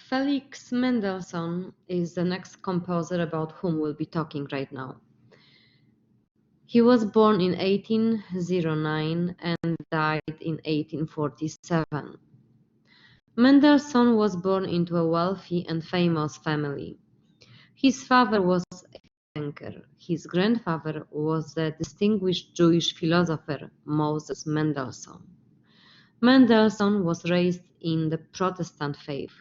Felix Mendelssohn is the next composer about whom we'll be talking right now. He was born in 1809 and died in 1847. Mendelssohn was born into a wealthy and famous family. His father was a banker. His grandfather was the distinguished Jewish philosopher Moses Mendelssohn. Mendelssohn was raised in the Protestant faith.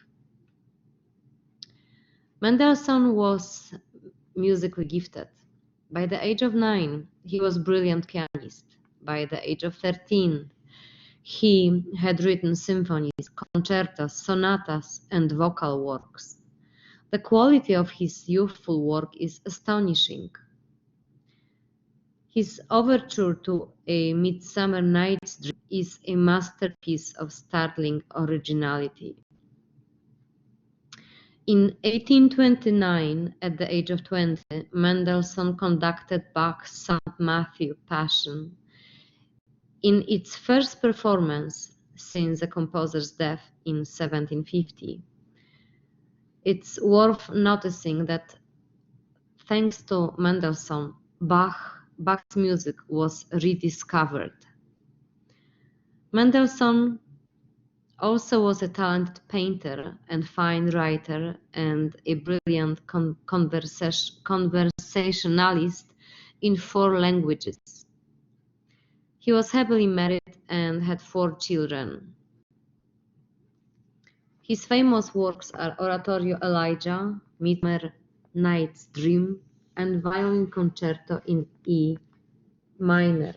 Mendelssohn was musically gifted. By the age of 9, he was a brilliant pianist. By the age of 13, he had written symphonies, concertos, sonatas, and vocal works. The quality of his youthful work is astonishing. His overture to A Midsummer Night's Dream is a masterpiece of startling originality. In 1829, at the age of 20, Mendelssohn conducted Bach's St. Matthew Passion. In its first performance since the composer's death in 1750, it's worth noticing that thanks to Mendelssohn, Bach's music was rediscovered. Mendelssohn also was a talented painter and fine writer and a brilliant conversationalist in 4 languages. He was happily married and had 4 children. His famous works are Oratorio Elijah, Midsummer Night's Dream, and Violin Concerto in E minor.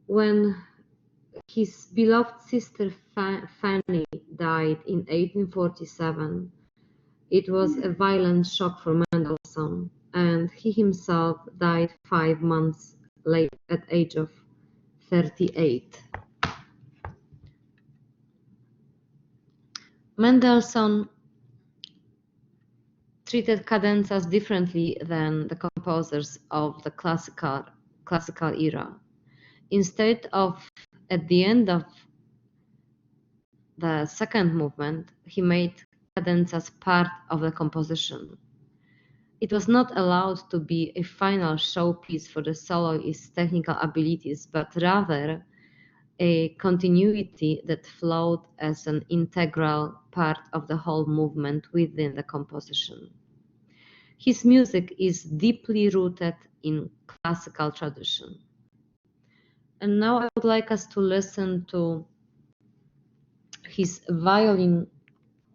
When his beloved sister Fanny died in 1847, it was a violent shock for Mendelssohn, and he himself died 5 months later at the age of 38. Mendelssohn treated cadenzas differently than the composers of the classical era. Instead of at the end of the second movement, he made cadenzas part of the composition. It was not allowed to be a final showpiece for the soloist's technical abilities, but rather a continuity that flowed as an integral part of the whole movement within the composition. His music is deeply rooted in classical tradition. And now I would like us to listen to his violin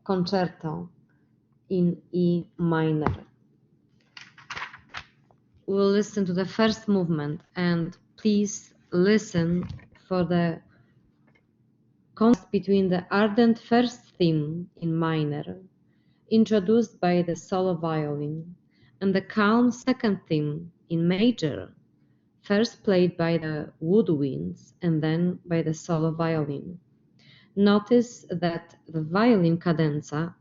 concerto in E minor. We'll listen to the first movement, and please listen for the contrast between the ardent first theme in minor, introduced by the solo violin, and the calm second theme in major, first played by the woodwinds and then by the solo violin. Notice that the violin cadenza,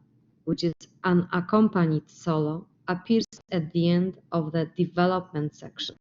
which is an accompanied solo, appears at the end of the development section.